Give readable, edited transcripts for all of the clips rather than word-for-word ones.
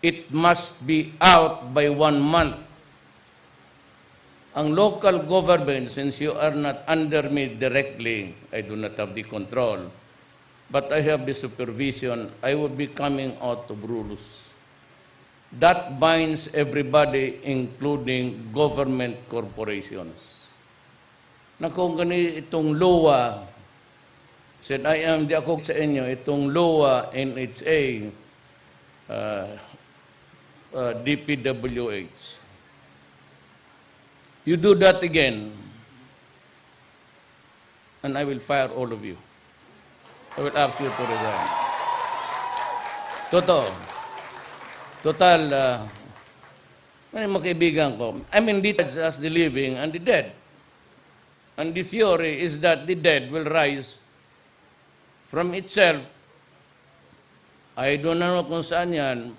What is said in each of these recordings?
it must be out by 1 month. Ang local government, since you are not under me directly, I do not have the control, but I have the supervision, I will be coming out of rules. That binds everybody, including government corporations. Na kung itong LOA, said I am di ako sa inyo, itong LOA, NHA, DPWH. You do that again, and I will fire all of you. I will ask you to resign. Totoo. Total, mga kaibigan ko, I mean, the dead as the living and the dead. And the theory is that the dead will rise from itself. I don't know kung saan yan,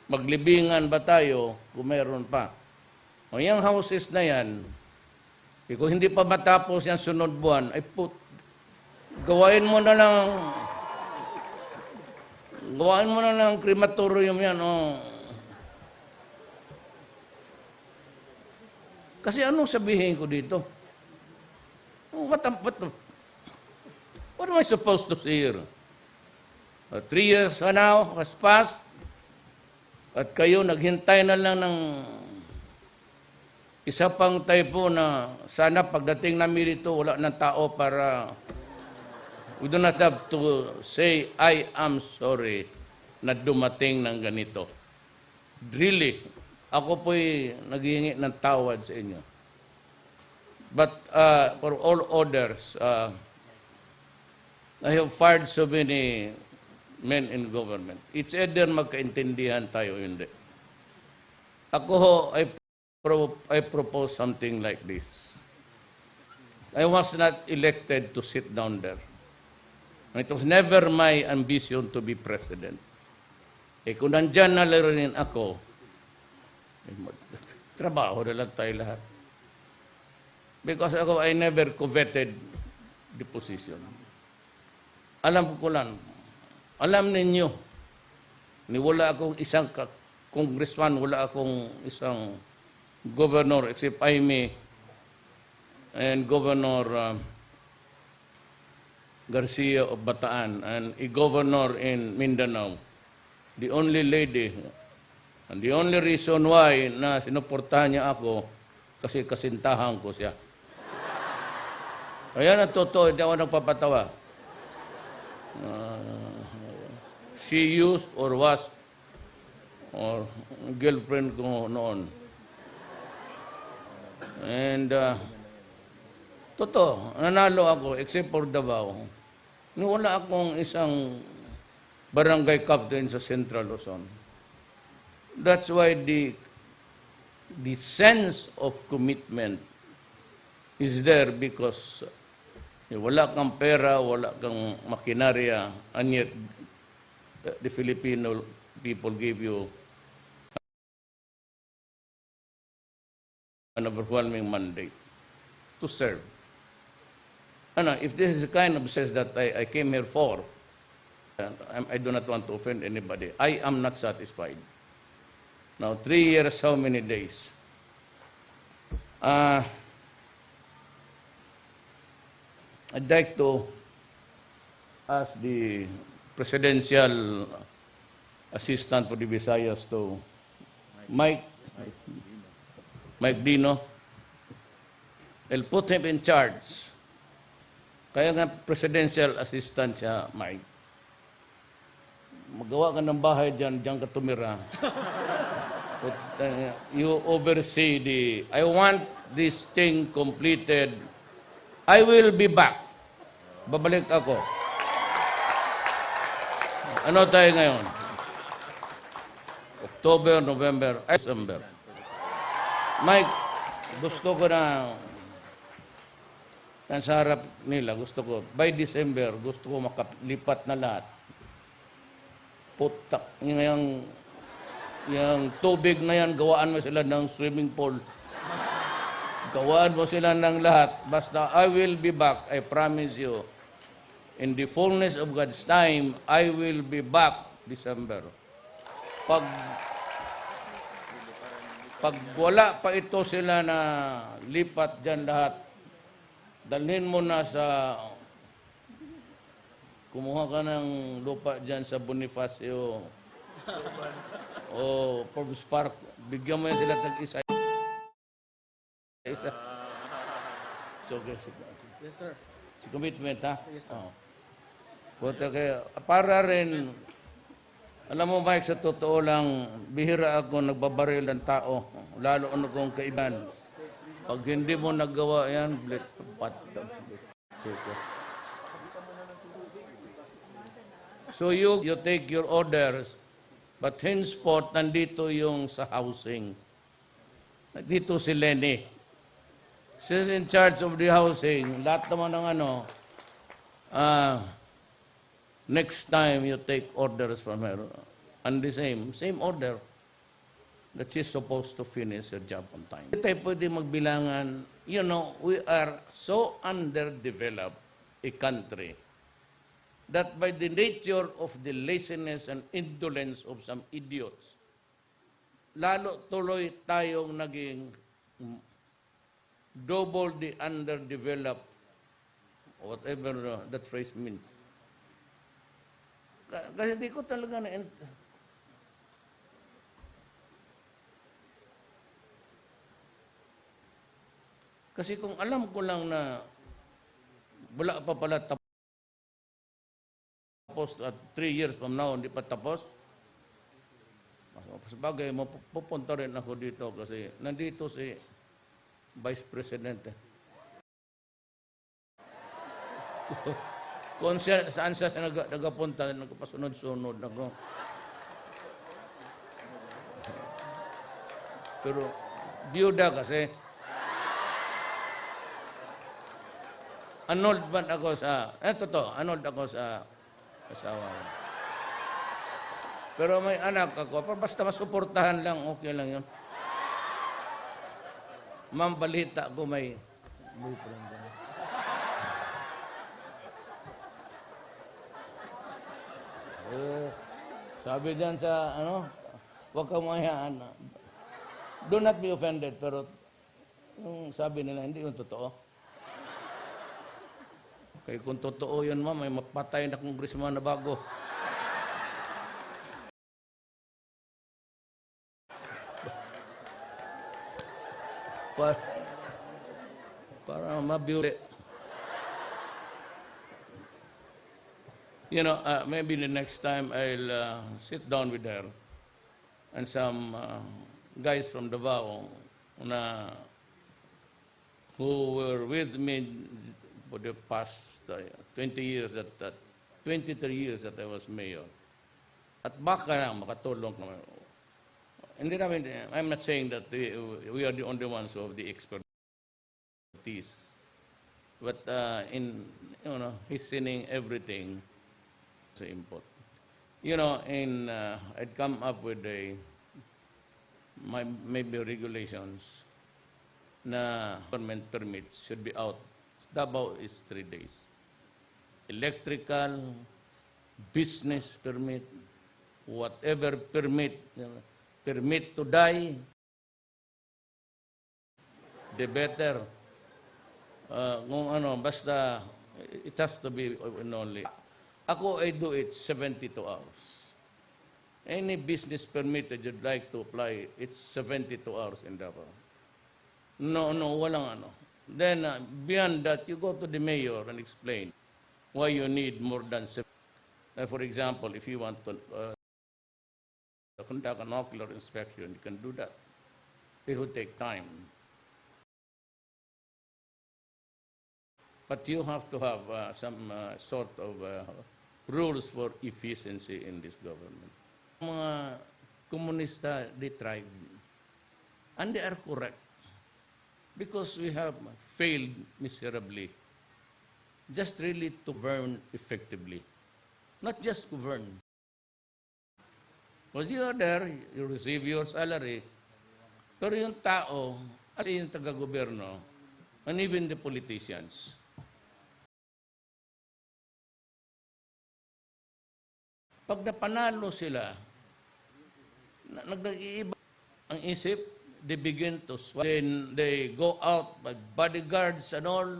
maglibingan ba tayo kung mayroon pa. O yung houses na yan, kung hindi pa matapos yung sunod buwan, ay gawain mo na lang crematorium yan. Oh. Kasi anong sabihin ko dito? What am I supposed to say here? 3 years now has passed, at kayo naghintay na lang ng isa pang typo na sana pagdating namin dito, wala ng tao para we do not have to say, I am sorry na dumating ng ganito. Really, ako po'y naghihingi ng tawad sa inyo. But for all others, I have fired so many men in government. It's either magkaintindihan tayo, hindi. Ako ho, I propose something like this. I was not elected to sit down there. It was never my ambition to be president. Kung nandyan na rin ako, trabaho na lang tayo lahat. Because ako, I never coveted the position. Alam ko lang, alam ninyo, wala akong isang congressman, wala akong isang governor, except Jaime and Governor Garcia of Bataan and a governor in Mindanao. The only lady and the only reason why na sinuportahan niya ako kasi kasintahan ko siya. Ayan ang totoo, hindi ako nagpapatawa. She used or was or girlfriend ko noon. And totoo, nanalo ako except for Davao. Wala akong isang barangay captain sa Central Luzon. That's why the sense of commitment is there because wala kang pera, wala kang makinarya, and yet the Filipino people give you an overwhelming mandate to serve. If this is the kind of sense that I came here for, I do not want to offend anybody. I am not satisfied. Now, 3 years, how many days? I'd like to ask the presidential assistant for the Visayas to Mike Dino. I'll put him in charge. Kaya nga presidential assistant siya, Mike. Magawa ka ng bahay diyan ka tumira. But, you oversee I want this thing completed. I will be back. Babalik ako. Ano tayo ngayon? October, November, December. Mike, gusto ko na sa harap nila, gusto ko, by December, gusto ko makalipat na lahat. Putak, yung tubig na yan, gawaan mo sila ng swimming pool. Gawaan mo sila ng lahat. Basta, I will be back, I promise you. In the fullness of God's time, I will be back December. Pag Pag wala pa ito sila na lipat dyan lahat, dalhin mo na sa, kumuha ka ng lupa dyan sa Bonifacio o Forbes Park, bigyan mo yan sila tag-isa. So, Yes, sir. si commitment, ha? Yes, sir. Para rin, alam mo, Mike, sa totoo lang, bihira ako nagbabaril ng tao, lalo ano kong kaiban. Pag hindi mo nagawa yan, so you take your orders, but henceforth, nandito yung sa housing. Dito si Lenny. She's in charge of the housing. Lahat naman ng next time you take orders from her, and the same order, that she's supposed to finish her job on time. Hindi tayo pwede magbilangan. You know, we are so underdeveloped a country that by the nature of the laziness and indolence of some idiots, lalo tuloy tayong naging double the underdeveloped, whatever that phrase means. Kasi di ko talaga na... Kasi kung alam ko lang na wala pa pala tapos at 3 years from now, hindi pa tapos, sabagay, pupunta rin ako dito kasi nandito si Vice President. Kung saan siya nagapunta, nagpasunod-sunod ako. Pero, biyuda kasi. Annulled man ako sa, annulled ako sa asawa ko. Pero may anak ako, basta masuportahan lang, okay lang yun. Ma'am, balita ko may boyfriend ka. Sabi diyan sa, huwag kang mahayaan. Do not be offended, pero yung sabi nila, hindi yung totoo. Kaya kung totoo yun, ma'am, may mapatay na congressman na bago. Para mabiuri. You know, maybe the next time I'll sit down with her and some guys from Davao who were with me for the past 23 years that I was mayor. At baka na makatulong naman. Hindi namin, I'm not saying that we are the only ones who have the expertise. But in, hastening everything, is important. I'd come up with maybe regulations na government permits should be out. Davao is 3 days. Electrical, business permit, whatever permit, permit to die, the better. Basta, it has to be only. Ako, I do it 72 hours. Any business permit that you'd like to apply, it's 72 hours in Davao. No, walang Then, beyond that, you go to the mayor and explain why you need more than 7. For example, if you want to conduct an ocular inspection, you can do that. It will take time. But you have to have some sort of rules for efficiency in this government. Mga komunista, they tried. And they are correct. Because we have failed miserably. Just really to govern effectively. Not just govern. Because you are there, you receive your salary, pero yung tao, at yung taga-gobyerno, and even the politicians, pag napanalo sila, nag-iiba ang isip, they begin to sweat. Then they go out by bodyguards and all.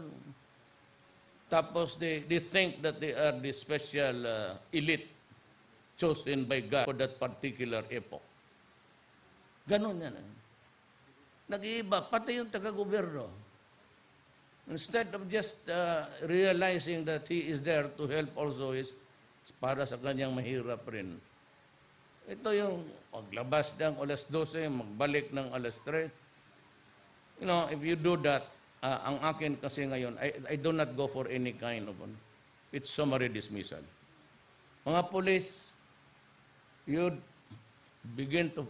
Tapos they think that they are the special elite chosen by God for that particular epoch. Ganon yan. Nag-iiba, pati yung taga-gobyerno. Instead of just realizing that he is there to help also is para sa kanyang mahirap rin. Ito yung maglabas ng alas 12, magbalik ng alas 3. You know, if you do that, ang akin kasi ngayon, I do not go for any kind of it's summary dismissal. Mga police, you begin to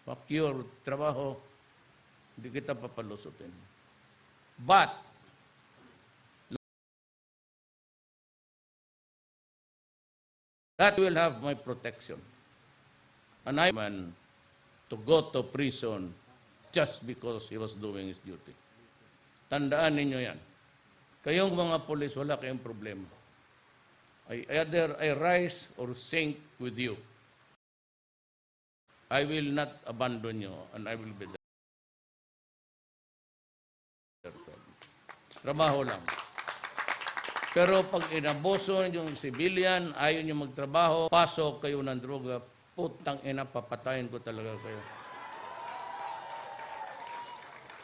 procure trabaho, hindi kita papalusutin. But, that will have my protection. And I man to go to prison just because he was doing his duty. Tandaan ninyo yan. Kayong mga polis, wala kayong problema. Either I rise or sink with you. I will not abandon you and I will be there. Trabaho lang. Pero pag inaboso yung civilian, ayaw nyo magtrabaho, pasok kayo ng droga, putang ina, papatayin ko talaga kayo.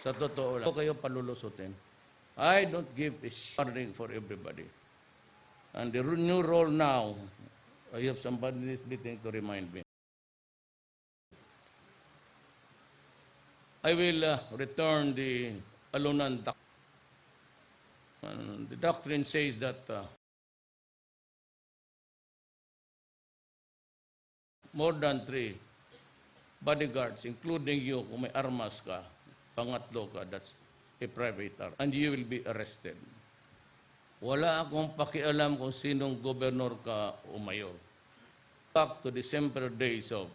Sa totoo lang, kayo palulusutin. I don't give a warning for everybody. And the new role now, I have somebody listening to remind me. I will return the alunan doctrine. The doctrine says that more than 3 bodyguards, including you, kung may armas ka, pangatlo ka, that's a private arm, and you will be arrested. Wala akong pakialam kung sinong gobernur ka o mayor. Back to the simpler days of,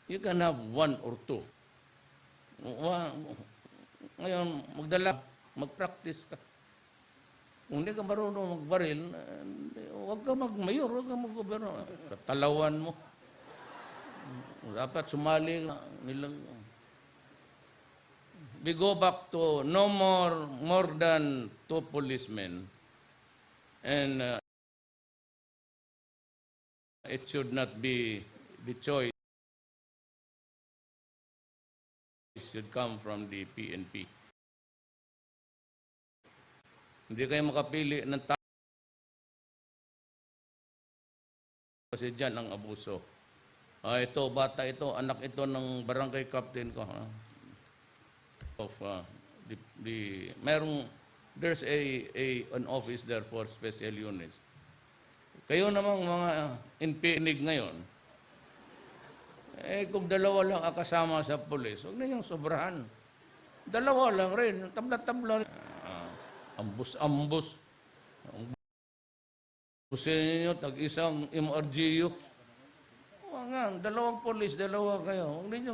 you can have 1 or 2. Ngayon, mag-practice ka. Kung hindi ka marunong magbaril, huwag ka mag-mayor, huwag ka mag-gobernur. Katalawan mo. Dapat sumali nilang. We go back to no more than 2 policemen. And it should not be the choice. It should come from the PNP. Hindi kayo makapili ng tao. Kasi dyan ang abuso. Ito, bata ito, anak ito ng barangay captain ko. There's an office there for special units. Kayo namang mga inpinig ngayon, kung dalawa lang kasama sa pulis, huwag ninyong sobrahan. Dalawa lang rin, tabla-tabla. Ambus-ambus. Busin ninyo, tag-isang MRGU. Nga, 2 polis, 2 kayo. Huwag ninyo.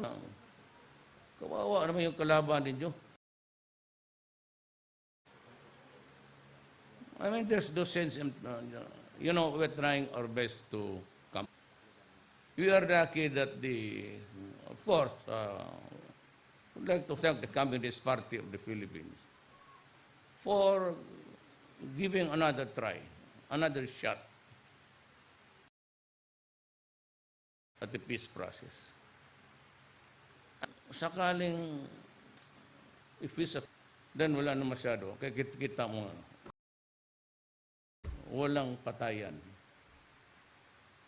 Kawawa naman yung kalaban ninyo. I mean, there's no sense in, we're trying our best to come. We are lucky that of course, I'd like to thank the Communist Party of the Philippines for giving another try, another shot at the peace process. Sakaling then wala na masyado. Kaya kita mo, walang patayan.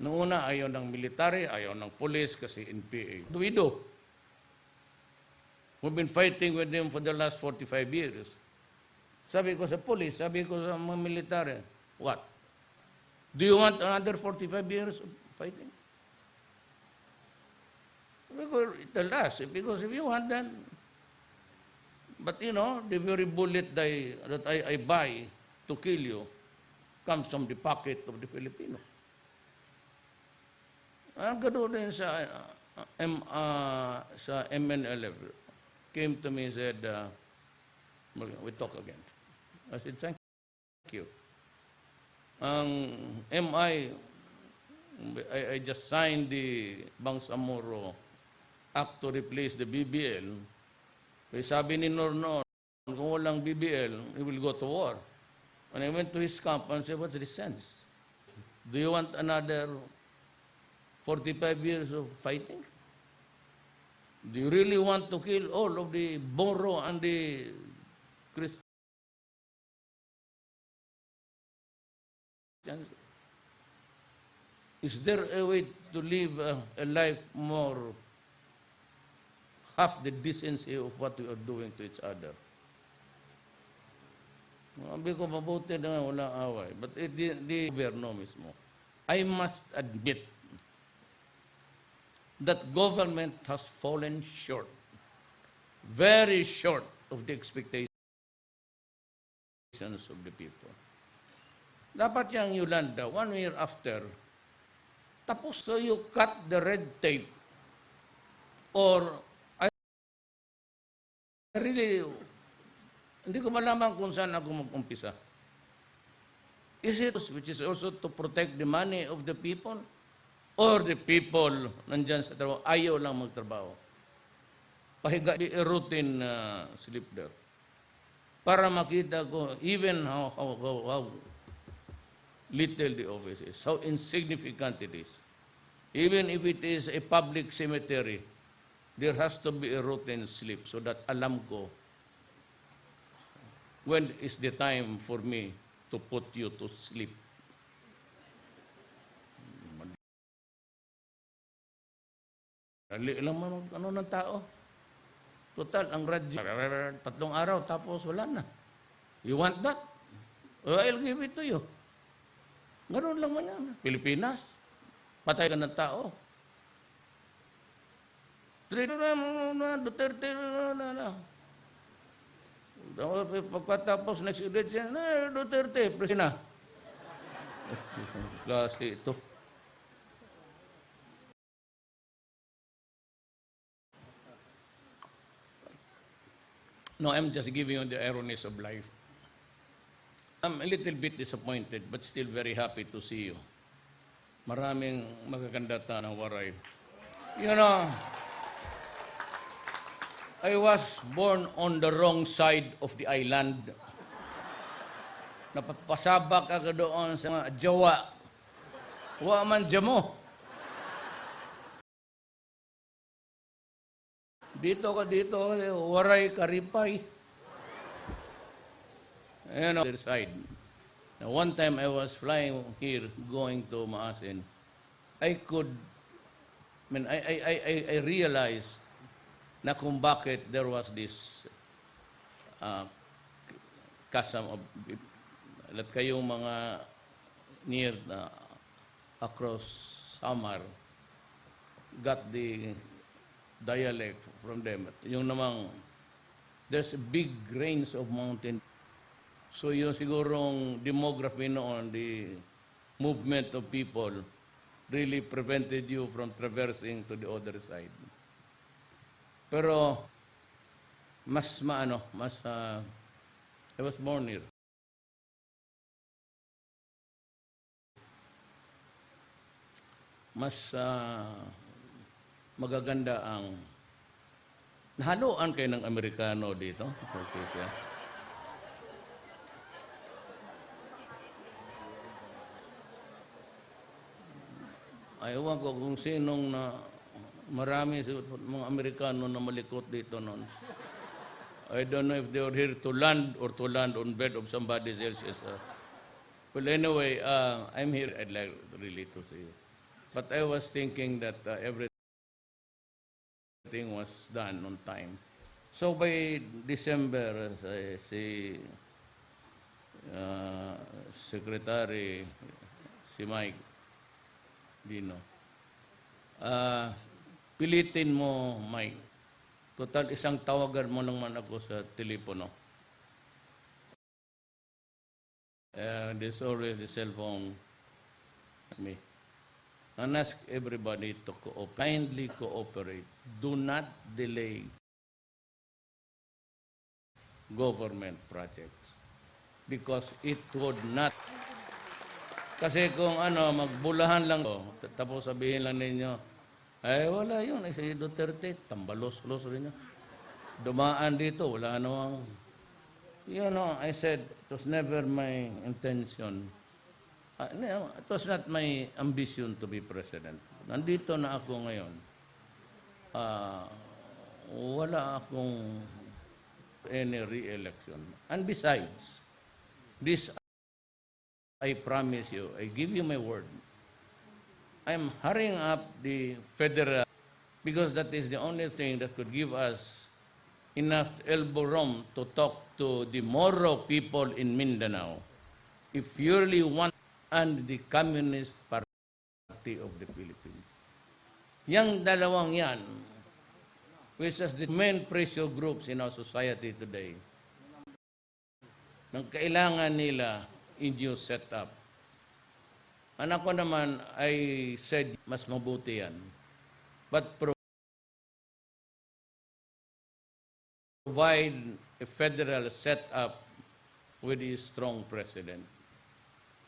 Noong una, ayaw ng military, ayaw ng police kasi NPA. What do we do? We've been fighting with them for the last 45 years. Sabi ko sa police, sabi ko sa mga military, what? Do you want another 45 years of fighting? Tell us, because if you want that, but the very bullet that I buy to kill you comes from the pocket of the Filipino. Ang gano'n din sa MNLF, came to me and said, we talk again. I said, thank you. Ang MI, I just signed the Bangsamoro Act to replace the BBL. Kaya sabi ni Nor noon, kung walang BBL, he will go to war. When I went to his camp and said, what's the sense? Do you want another 45 years of fighting? Do you really want to kill all of the Boro and the Christians? Is there a way to live a life more half the decency of what we are doing to each other? Sabi ko, mabuti na walang away. But the gobyerno mismo, I must admit that government has fallen short, very short of the expectations of the people. Dapat yung Yolanda, 1 year after, tapos so you cut the red tape or I really, hindi ko malaman kung saan ako mag-umpisa. Is it which is also to protect the money of the people or the people nandyan sa trabaho, ayaw lang magtrabaho? Pahiga, di routine sleep there. Para makita ko even how little the office is, how insignificant it is. Even if it is a public cemetery, there has to be a routine sleep so that alam ko when is the time for me to put you to sleep. Dali lang ano ng tao. Total, ang radyo, 3 araw, tapos wala na. You want that? I'll give it to you. Ganoon lang man yan. Pilipinas, patay ka ng tao. Duterte, pagkatapos next election, Duterte, presina. Klase ito. No, I'm just giving you the ironies of life. I'm a little bit disappointed, but still very happy to see you. Maraming magagandata ng waray. You know, I was born on the wrong side of the island. Napapasabak ako doon sa mga Jawa. Wa man jamo. Dito, waray karipay. You know, other side. Now, one time I was flying here, going to Maasin. I realized na kung bakit there was this kasam of, at kayong mga near across Samar got the dialect from them. Yung namang, there's big range of mountain. So yung sigurong demography noon, the movement of people, really prevented you from traversing to the other side. Pero, I was born here. Mas magaganda ang nahaluan kayo ng Amerikano dito. Okay siya. Ayaw ko kung sinong na marami mga Amerikano na malikot dito noon. I don't know if they were here to land or to land on bed of somebody else's. Well, anyway, I'm here. I'd like really to see you. But I was thinking that everything was done on time. So by December, si Secretary, si Mike Dino, pilitin mo, Mike. Total, isang tawagan mo lang man ako sa telepono. There's always the cell phone. Me. And ask everybody to kindly cooperate. Do not delay government projects because it would not. Kasi kung magbulahan lang, tapos sabihin lang ninyo, ay wala yun, si Duterte, tambalos-los rin yun. dumaan dito, wala namang, I said, it was never my intention. No, it was not my ambition to be president. Nandito na ako ngayon. Wala akong any re-election. And besides, this I promise you, I give you my word. I'm hurrying up the federal because that is the only thing that could give us enough elbow room to talk to the Moro people in Mindanao if you really want and the Communist Party of the Philippines. Yang dalawang yan, which is the main pressure groups in our society today, nang kailangan nila in new setup. Ang ako naman, I said, mas mabuti yan. But provide a federal setup with a strong president.